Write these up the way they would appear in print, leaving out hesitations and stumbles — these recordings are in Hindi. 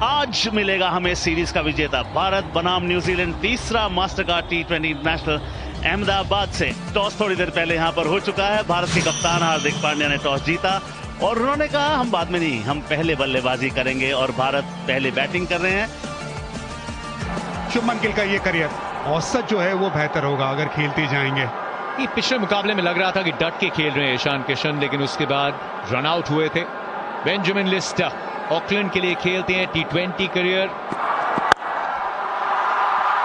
आज मिलेगा हमें सीरीज का विजेता। भारत बनाम न्यूजीलैंड तीसरा master card T20 international Ahmedabad से टॉस थोड़ी देर पहले यहां पर हो चुका है। भारत के कप्तान हार्दिक पांड्या ने टॉस जीता और उन्होंने कहा हम बाद में नहीं, हम पहले बल्लेबाजी करेंगे और भारत पहले बैटिंग कर रहे हैं। शुभमन गिल का ये करियर औसत जो है वो बेहतर होगा अगर खेलते जाएंगे। ये पिछले मुकाबले में लग रहा था कि डट के खेल रहे हैं ईशान किशन, लेकिन उसके बाद रन आउट हुए थे। बेंजामिन लिस्टर ऑकलैंड के लिए खेलते हैं T20 career.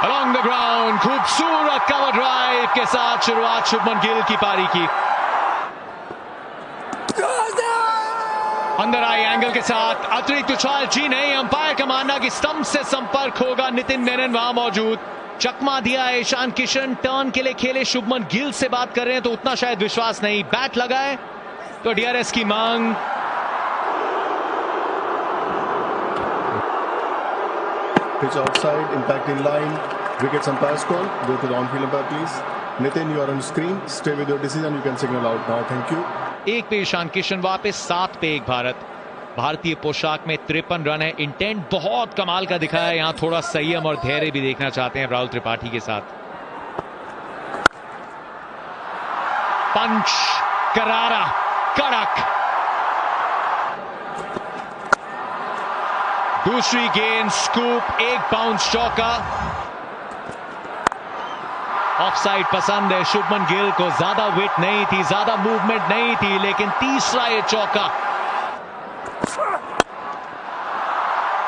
Along the ground खूबसूरत कवर ड्राइव के साथ शुरुआत शुभमन गिल की पारी की। अंदर आई एंगल के साथ अतिरिक्त उछाल जी नहीं, अंपायर का मानना कि स्टंप से संपर्क होगा। नितिन मेनन वहां मौजूद, चकमा दिया है ईशान किशन। टर्न के लिए खेले शुभमन गिल से बात कर रहे हैं तो उतना शायद विश्वास नहीं। बैट लगाए तो DRS की मांग। Pitch outside, impact in line. Wickets umpire's call. Go to the on-field umpire, please. Nitin, you are on screen. Stay with your decision. You can signal out now. Thank you. एक पे ईशान किशन वापस, 7 पे 1 भारत। भारतीय पोशाक में 53 रन है। इंटेंट बहुत कमाल का दिखाया है। यहां थोड़ा संयम और धैर्य भी देखना चाहते हैं राहुल त्रिपाठी के साथ। पंच करारा कड़क, दूसरी गेंद स्कूप, 1 बाउंस चौका। ऑफसाइड पसंद है शुभमन गिल को। ज्यादा विट नहीं थी, ज्यादा मूवमेंट नहीं थी, लेकिन तीसरा ये चौका।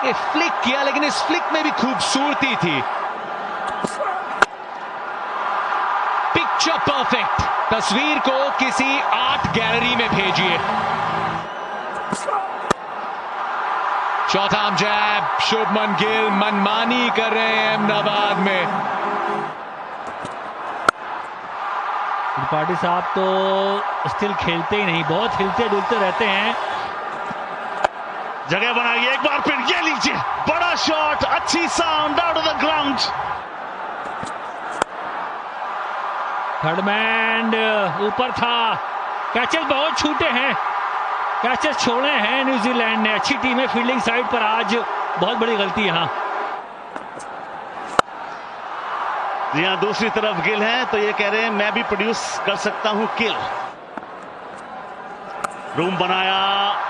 ये फ्लिक किया, लेकिन इस फ्लिक में भी खूबसूरती थी। Picture perfect. तस्वीर को किसी आर्ट गैलरी में भेजिए। चौथा जैब, शुभमन गिल मनमानी कर रहे हैं अहमदाबाद में। त्रिपाठी साहब तो स्टिल खेलते ही नहीं, बहुत हिलते डुलते रहते हैं। जगह बनाइए एक बार फिर, ये लीजिए बड़ा शॉट, अच्छी sound out of the ground. Third man ऊपर था। कैचेस बहुत छूटे हैं, कैचेस छोड़े हैं न्यूजीलैंड ने। अच्छी टीम है फील्डिंग साइड पर, आज बहुत बड़ी गलती यहां। यहां दूसरी तरफ गिल है तो ये कह रहे हैं मैं भी प्रोड्यूस कर सकता हूं किल। रूम बनाया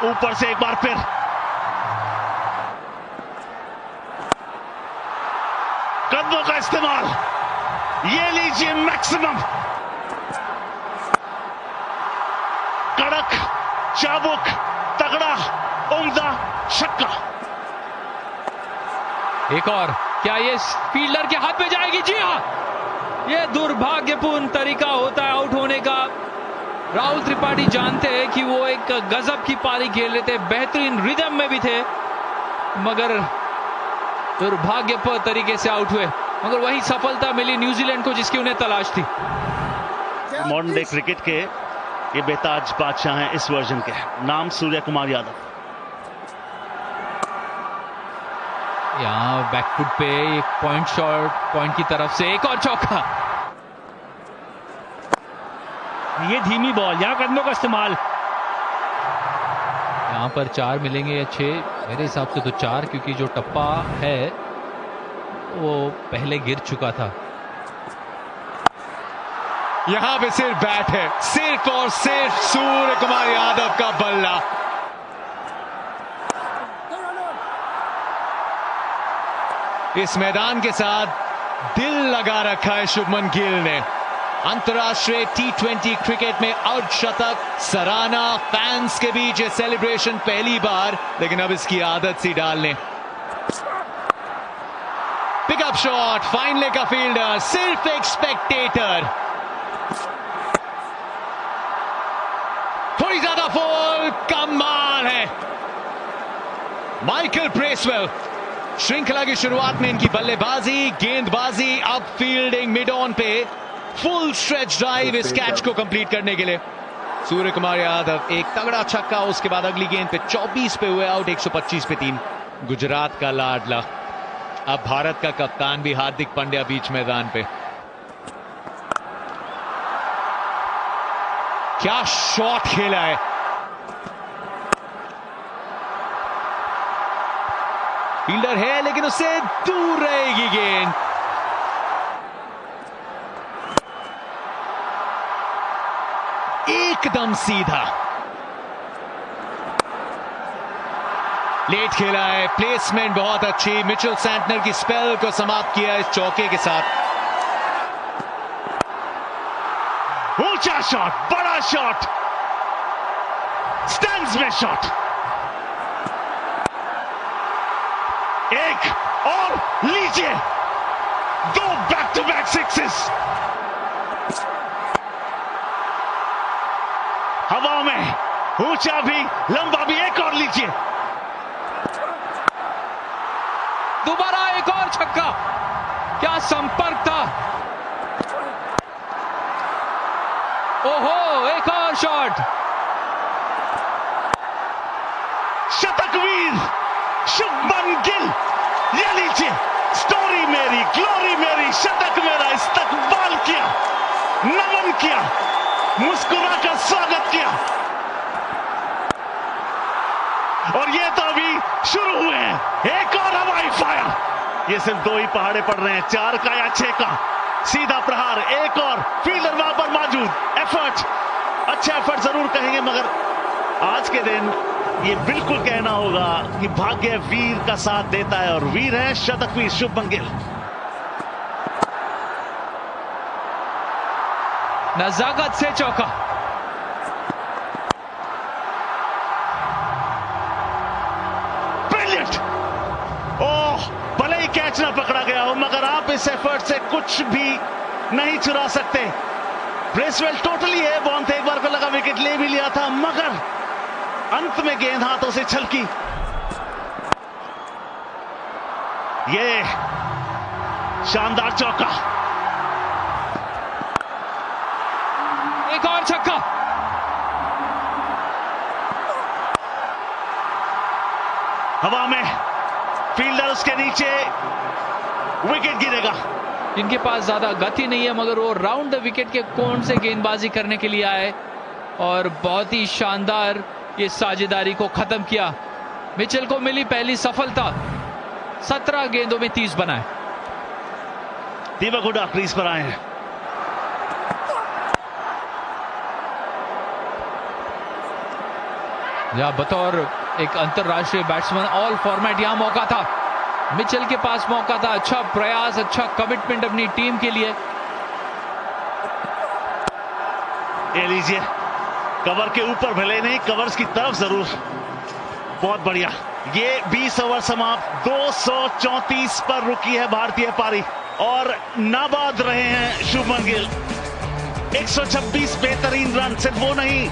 ऊपर से एक बार फिर। कदमों का इस्तेमाल, ये लीजिए मैक्सिमम। कड़क, चाबुक, तगड़ा, उम्दा छक्का। एक और, क्या ये फील्डर के हाथ में जाएगी? जी हाँ, ये दुर्भाग्यपूर्ण तरीका होता है आउट होने का। राहुल त्रिपाठी जानते हैं कि वो एक गजब की पारी खेल रहे थे, बेहतरीन रिदम में भी थे, मगर दुर्भाग्यपूर्ण तरीके से आउट हुए। मगर वही सफलता मिली न्यूजीलैंड को जिसकी उन्हें तलाश थी। मॉडर्न डे क्रिकेट के ये बेताज बादशाह हैं इस वर्जन के। नाम सूर्य कुमार यादव। यहाँ बैकफुट पे एक पॉइंट शॉट, पॉइंट की तरफ से एक और चौका। ये धीमी बॉल, यहाँ कदमों का इस्तेमाल। यहाँ पर 4 मिलेंगे या 6, मेरे हिसाब से तो 4, क्योंकि जो टप्पा है वो पहले गिर चुका था। यहां पे सिर्फ बैट है, सिर्फ और सिर्फ सूर्य कुमार यादव का बल्ला। इस मैदान के साथ दिल लगा रखा है शुभमन गिल ने। अंतर्राष्ट्रीय T20 क्रिकेट में अर्धशतक, सराहना, फैंस के बीच ये सेलिब्रेशन पहली बार, लेकिन अब इसकी आदत सी डालने। पिकअप शॉट, फाइन लेग का फील्डर, सिर्फ एक स्पेक्टेटर। थोड़ी ज्यादा फॉल, कमाल है। माइकल ब्रेसवेल, श्रृंखला की शुरुआत में इनकी बल्लेबाजी, गेंदबाजी, अब फील्डिंग मिड ऑन पे, फुल स्ट्रेच ड्राइव इस कैच को कंप्लीट करने के लिए। सूर्य कुमार यादव एक तगड़ा छक्का, उसके बाद अगली गेंद पे 24 पे हुए आउट, 125 पे 3। गुजरात का लाडला, अब भारत का कप्तान भी हार्दिक पांड्या बीच मैदान पे। क्या शॉट खेला है। फील्डर है लेकिन उससे दूर रहेगी गेंद। एकदम सीधा, लेट खेला है, प्लेसमेंट बहुत अच्छी। मिचेल सैंटनर की स्पेल को समाप्त किया इस चौके के साथ। ऊंचा शॉट, बड़ा शॉट, स्टैंड्स में शॉट, एक और लीजिए, 2 बैक टू बैक सिक्सेस। हवा में ऊंचा भी लंबा भी, एक और लीजिए, दोबारा एक और छक्का। क्या संपर्क था। ओहो, एक और शॉट। शतकवीर शुभमन गिल, ये लीजिए, स्टोरी मेरी, ग्लोरी मेरी, शतक मेरा, इस्तकबाल किया, नमन किया, मुस्कुराकर स्वागत किया। और ये तो अभी शुरू हुए हैं। एक और हवाई फायर। ये सिर्फ 2 ही पहाड़े पड़ रहे हैं, 4 का या 6 का। सीधा प्रहार, एक और, फील्डर वहां पर मौजूद। एफर्ट, अच्छा एफर्ट जरूर कहेंगे, मगर आज के दिन ये बिल्कुल कहना होगा कि भाग्य वीर का साथ देता है, और वीर है शतकवीर शुभमन गिल। नजाकत से चौका। ब्रिलियंट। ओह, भले ही कैच ना पकड़ा गया हो, मगर आप इस एफर्ट से कुछ भी नहीं चुरा सकते। ब्रेसवेल टोटली है, बॉन्थ एक बार को लगा विकेट ले भी लिया था, मगर अंत में गेंद हाथों से छलकी। ये शानदार चौका, एक और छक्का। हवा में, फील्डर उसके नीचे, विकेट गिरेगा। इनके पास ज्यादा गति नहीं है, मगर वो राउंड द विकेट के कोण से गेंदबाजी करने के लिए आए और बहुत ही शानदार ये साझेदारी को खत्म किया। मिचेल को मिली पहली सफलता, 17 गेंदों में 30 बनाए। दीपक हुडा क्रीज पर आए हैं। या बतौर एक अंतरराष्ट्रीय बैट्समैन ऑल फॉर्मेट यहां मौका था, मिचेल के पास मौका था। अच्छा प्रयास, अच्छा कमिटमेंट अपनी टीम के लिए। ये लीजिए, कवर के ऊपर भले नहीं, कवर्स की तरफ जरूर। बहुत बढ़िया। ये 20 ओवर समाप्त, 234 पर रुकी है भारतीय पारी और नाबाद रहे हैं शुभमन गिल। 126 बेहतरीन रन, सिर्फ वो नहीं,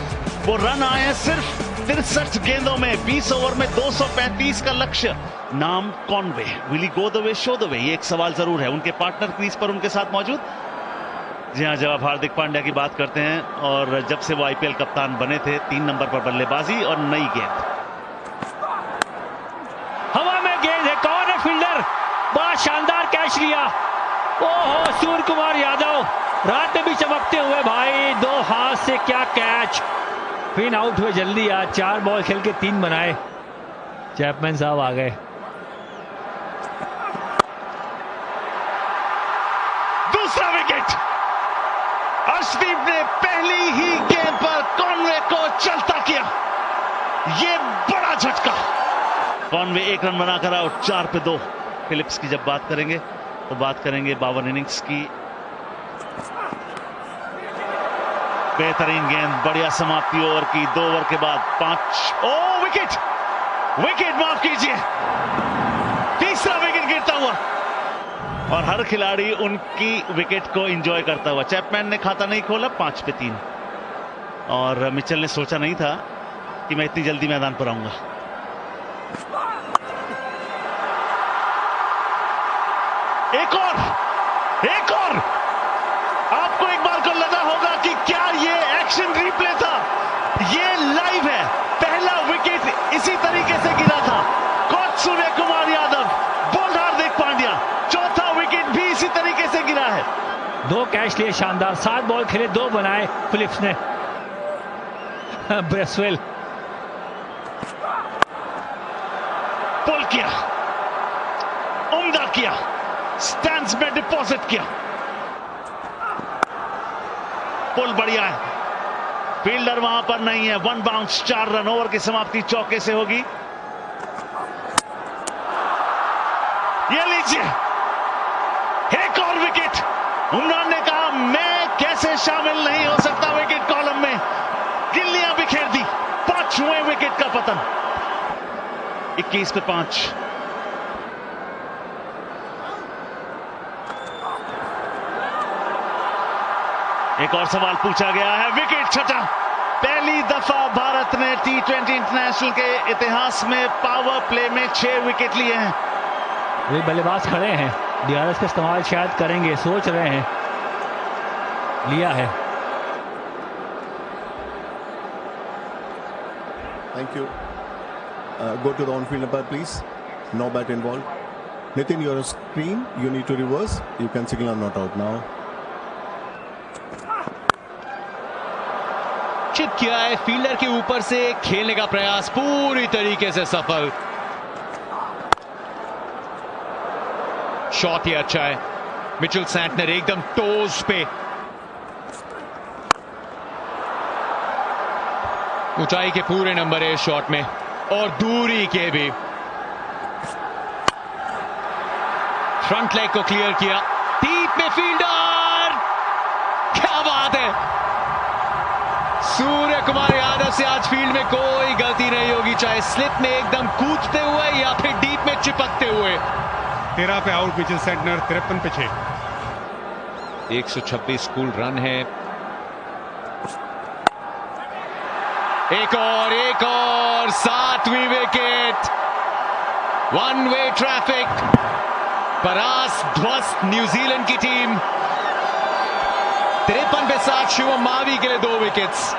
वो रन आए हैं सिर्फ 63 गेंदों में, 20 ओवर में 235 का लक्ष्य। नाम Conway, will he go the way, show the way, ये एक सवाल जरूर है। उनके पार्टनर क्रीज पर उनके साथ मौजूद। जी हाँ, जब आप हार्दिक पांड्या की बात करते हैं, और जब से वो आईपीएल कप्तान बने थे, 3 नंबर पर बल्लेबाजी और नई गेंद। हवा में गेंद है, कौन है फील्डर, बड़ा शानदार कैच लिया। ओहो, सूर्य कुमार यादव रात में भी चमकते हुए भाई, 2 हाथ से क्या कैच। फिन आउट हुए जल्दी, आज 4 बॉल खेल के 3 बनाए। चैपमैन साहब आ गए। दूसरा विकेट, अर्शदीप ने पहली ही गेंद पर कॉनवे को चलता किया। ये बड़ा झटका। कॉनवे 1 रन बनाकर आउट, 4 पे 2। फिलिप्स की जब बात करेंगे तो बात करेंगे 52 इनिंग्स की। बेहतरीन गेंद, बढ़िया समाप्ति ओवर की। 2 ओवर के बाद 5। ओ विकेट, विकेट माफ कीजिए, तीसरा विकेट गिरता हुआ, और हर खिलाड़ी उनकी विकेट को एंजॉय करता हुआ। चैपमैन ने खाता नहीं खोला, 5 पे 3, और मिचेल ने सोचा नहीं था कि मैं इतनी जल्दी मैदान पर आऊंगा। एक और, आपको एक बार को लगा होगा कि क्या ये एक्शन रिप्ले था, ये लाइव है। पहला विकेट इसी तरीके से गिरा था, कोच सूर्य कुमार यादव, बोल्ड हार्दिक पांड्या। चौथा विकेट भी इसी तरीके से गिरा है। 2 कैच लिए शानदार, 7 बॉल खेले, 2 बनाए फिलिप्स ने। ब्रेसवेल पुल किया, उम्दा किया, स्टैंड्स में डिपॉजिट किया, पुल बढ़िया है, फील्डर वहां पर नहीं है। 1 बाउंस, 4 रन, ओवर की समाप्ति चौके से होगी। ये लीजिए एक और विकेट। उमरान ने कहा मैं कैसे शामिल नहीं हो सकता विकेट कॉलम में, गिल्लियां बिखेर दी, 5वें विकेट का पतन। 21 पे 5। एक और सवाल पूछा गया है, विकेट छठा। पहली दफा भारत ने T20 इंटरनेशनल के इतिहास में पावर प्ले में 6 विकेट लिए हैं। वे बल्लेबाज खड़े हैं, DRS का इस्तेमाल शायद करेंगे, सोच रहे हैं, लिया है। Thank you. Go to the on-field umpire, please. No bat involved. Nitin, you're on screen. You need to reverse. You can signal I'm not out now. Chip किया है, फील्डर के ऊपर से खेलने का प्रयास पूरी तरीके से सफल। शॉट ही अच्छा है, मिचेल सैंटनर एकदम टोज पे, ऊंचाई के पूरे नंबर है इस शॉट में और दूरी के भी। फ्रंट लेग को क्लियर किया, डीप में फील्डर, क्या बात है। सूर्य कुमार यादव से आज फील्ड में कोई गलती नहीं होगी, चाहे स्लिप में एकदम कूदते हुए या फिर डीप में चिपकते हुए। 13 पे आउट मिचेल सैंटनर, 53 पे 6। 126 कुल रन है। एक और 7वीं विकेट। 1 वे ट्रैफिक, परास्त ध्वस्त न्यूजीलैंड की टीम। 53 पे 7 शिवम मावी के लिए 2 विकेट्स।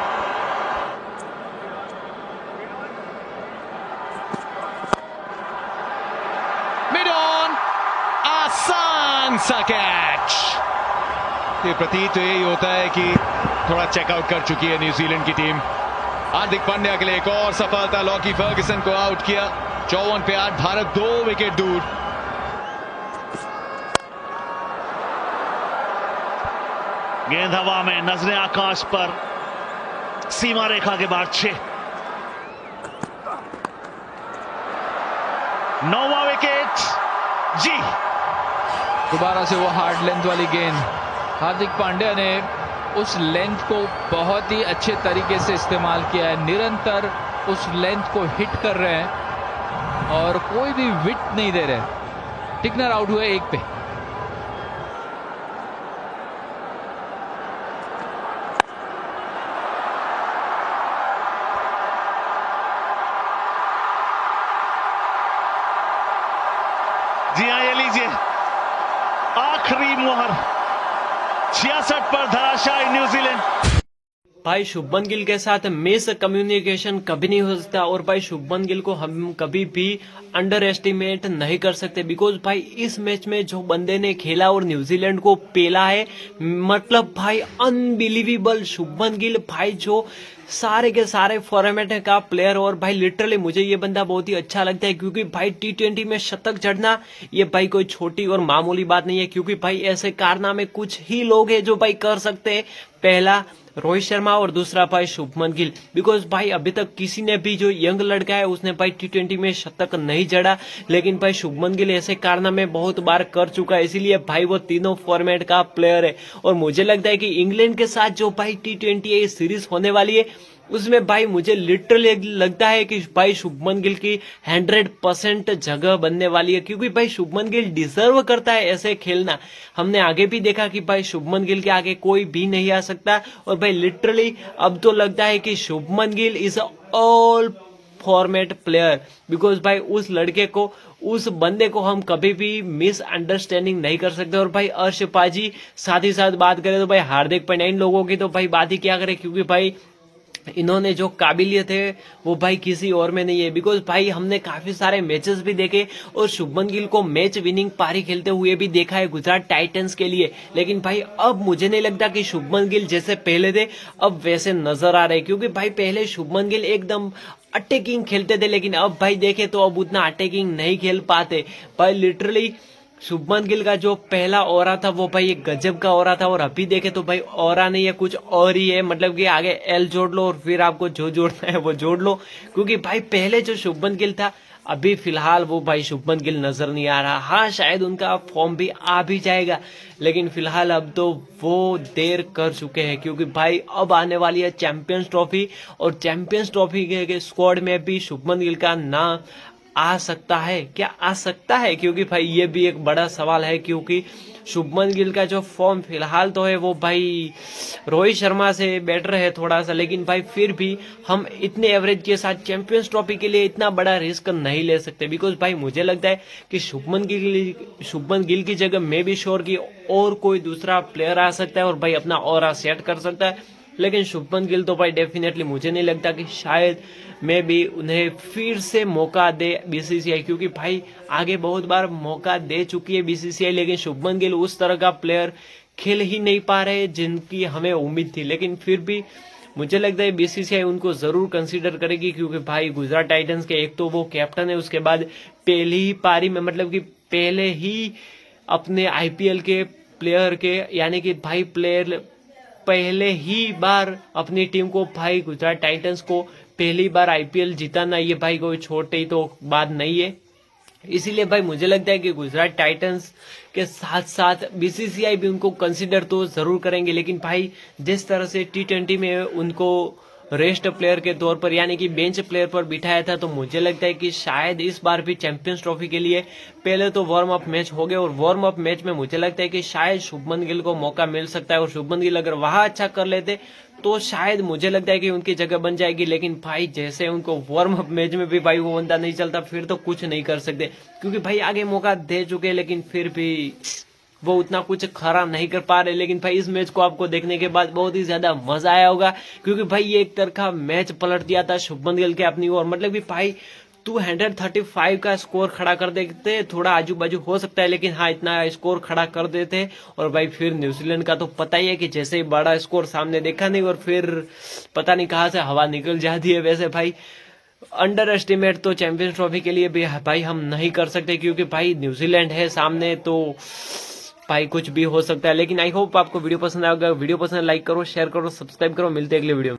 मिड ऑन, आसान सा कैच। ये प्रतीत तो यही होता है कि थोड़ा चेकआउट कर चुकी है न्यूजीलैंड की टीम। हार्दिक पांड्या के लिए एक और सफलता, लॉकी फर्गसन को आउट किया। 54 पे 8, भारत 2 विकेट दूर। गेंद हवा में, नजरें आकाश पर, सीमा रेखा के बाद 6। 9वां विकेट जी। दोबारा से वो हार्ड लेंथ वाली गेंद। हार्दिक पांड्या ने उस लेंथ को बहुत ही अच्छे तरीके से इस्तेमाल किया है, निरंतर उस लेंथ को हिट कर रहे हैं और कोई भी विट नहीं दे रहे। टिकनर आउट हुए 1 पे। जी हाँ, ये लीजिए आखिरी मुहर। 66 पर धराशायी न्यूजीलैंड। भाई शुभमन गिल के साथ मिस कम्युनिकेशन कभी नहीं हो सकता और भाई शुभमन गिल को हम कभी भी अंडर एस्टिमेट नहीं कर सकते, बिकॉज भाई इस मैच में जो बंदे ने खेला और न्यूजीलैंड को पेला है, मतलब भाई अनबिलीवेबल। शुभमन गिल भाई जो सारे के सारे फॉर्मेट का प्लेयर, और भाई लिटरली मुझे ये बंदा बहुत ही अच्छा लगता है क्योंकि भाई T20 में शतक जड़ना ये भाई कोई छोटी और मामूली बात नहीं है, क्योंकि भाई ऐसे कारनामे कुछ ही लोग हैं जो भाई कर सकते हैं। पहला रोहित शर्मा और दूसरा भाई शुभमन गिल, बिकॉज भाई अभी तक किसी ने भी जो यंग लड़का है उसने भाई T20 में शतक नहीं जड़ा, लेकिन भाई शुभमन गिल ऐसे कारनामे बहुत बार कर चुका है, इसीलिए भाई वो तीनों फॉर्मेट का प्लेयर है। और मुझे लगता है कि इंग्लैंड के साथ जो भाई T20 है सीरीज होने वाली है उसमें भाई मुझे लिटरली लगता है कि भाई शुभमन गिल की 100% जगह बनने वाली है, क्योंकि भाई शुभमन गिल डिजर्व करता है ऐसे खेलना। हमने आगे भी देखा कि भाई शुभमन गिल के आगे कोई भी नहीं आ सकता, और भाई लिटरली अब तो लगता है कि Shubman Gill is all format player, because भाई उस लड़के को, उस बंदे को हम कभी भी मिसअंडरस्टैंडिंग नहीं कर सकते। और भाई अर्श पाजी साथ ही साथ बात करें तो भाई हार्दिक पांड्या, इन लोगों की तो भाई बात ही क्या करें, क्योंकि भाई इन्होंने जो काबिलियत है वो भाई किसी और में नहीं है। बिकॉज भाई हमने काफी सारे मैचेस भी देखे और शुभमन गिल को मैच विनिंग पारी खेलते हुए भी देखा है गुजरात टाइटंस के लिए, लेकिन भाई अब मुझे नहीं लगता कि शुभमन गिल जैसे पहले थे अब वैसे नजर आ रहे, क्योंकि भाई पहले शुभमन गिल एकदम अटैकिंग खेलते थे, लेकिन अब भाई देखे तो अब उतना अटैकिंग नहीं खेल पाते भाई। लिटरली शुभमन गिल का जो पहला ओरा था वो भाई एक गजब का ओरा था, और अभी देखे तो भाई ओरा नहीं है, कुछ और ही है। मतलब कि आगे एल जोड़ लो और फिर आपको जो जोड़ना है वो जोड़ लो, क्योंकि भाई पहले जो शुभमन गिल था अभी फिलहाल वो भाई शुभमन गिल नजर नहीं आ रहा। हाँ शायद उनका फॉर्म भी आ भी जाएगा, लेकिन फिलहाल अब तो वो देर कर चुके हैं, क्योंकि भाई अब आने वाली है चैंपियंस ट्रॉफी, और चैंपियंस ट्रॉफी के स्क्वाड में भी शुभमन गिल का नाम आ सकता है। क्या आ सकता है? क्योंकि भाई ये भी एक बड़ा सवाल है, क्योंकि शुभमन गिल का जो फॉर्म फिलहाल तो है वो भाई रोहित शर्मा से बेटर है थोड़ा सा, लेकिन भाई फिर भी हम इतने एवरेज के साथ चैंपियंस ट्रॉफी के लिए इतना बड़ा रिस्क नहीं ले सकते। बिकॉज भाई मुझे लगता है कि शुभमन गिल की जगह मैं भी श्योर कि और कोई दूसरा प्लेयर आ सकता है और भाई अपना ऑरा सेट कर सकता है, लेकिन शुभमन गिल तो भाई डेफिनेटली मुझे नहीं लगता कि शायद मैं भी उन्हें फिर से मौका दे बीसीसीआई, क्योंकि भाई आगे बहुत बार मौका दे चुकी है बीसीसीआई, लेकिन शुभमन गिल उस तरह का प्लेयर खेल ही नहीं पा रहे जिनकी हमें उम्मीद थी। लेकिन फिर भी मुझे लगता है बीसीसीआई उनको जरूर कंसीडर करेगी, क्योंकि भाई गुजरात टाइटंस के एक तो वो कैप्टन है, उसके बाद पहली ही पारी में मतलब कि पहले ही अपने आईपीएल के प्लेयर के यानी कि भाई प्लेयर पहले ही बार अपनी टीम को भाई गुजरात टाइटंस को पहली बार आईपीएल जिताना ये भाई कोई छोटे ही तो बात नहीं है। इसीलिए भाई मुझे लगता है कि गुजरात टाइटंस के साथ साथ बीसीसीआई भी उनको कंसीडर तो जरूर करेंगे, लेकिन भाई जिस तरह से टी20 में उनको रेस्ट प्लेयर के तौर पर यानी कि बेंच प्लेयर पर बिठाया था, तो मुझे लगता है कि शायद इस बार भी चैंपियंस ट्रॉफी के लिए पहले तो वार्म अप मैच हो गए, और वार्म अप मैच में मुझे लगता है कि शायद शुभमन गिल को मौका मिल सकता है, और शुभमन गिल अगर वहां अच्छा कर लेते तो शायद मुझे लगता है कि उनकी जगह बन जाएगी। लेकिन भाई जैसे उनको वार्म अप मैच में भी भाई वो बंदा नहीं चलता, फिर तो कुछ नहीं कर सकते, क्योंकि भाई आगे मौका दे चुके, लेकिन फिर भी वो उतना कुछ खरा नहीं कर पा रहे। लेकिन भाई इस मैच को आपको देखने के बाद बहुत ही ज्यादा मजा आया होगा, क्योंकि भाई ये एक तरह मैच पलट दिया था शुभमन गिल के अपनी ओर। मतलब कि भाई 235 का स्कोर खड़ा कर देते, थोड़ा आजू बाजू हो सकता है, लेकिन हाँ इतना स्कोर खड़ा कर देते। और भाई फिर न्यूजीलैंड का तो पता ही है कि जैसे ही बड़ा स्कोर सामने देखा नहीं और फिर पता नहीं कहां से हवा निकल जाती है। वैसे भाई अंडर एस्टिमेट तो चैंपियंस ट्रॉफी के लिए भी भाई हम नहीं कर सकते, क्योंकि भाई न्यूजीलैंड है सामने, तो भाई कुछ भी हो सकता है। लेकिन आई होप आपको वीडियो पसंद आएगा। वीडियो पसंद लाइक करो, शेयर करो, सब्सक्राइब करो। मिलते हैं अगले वीडियो में।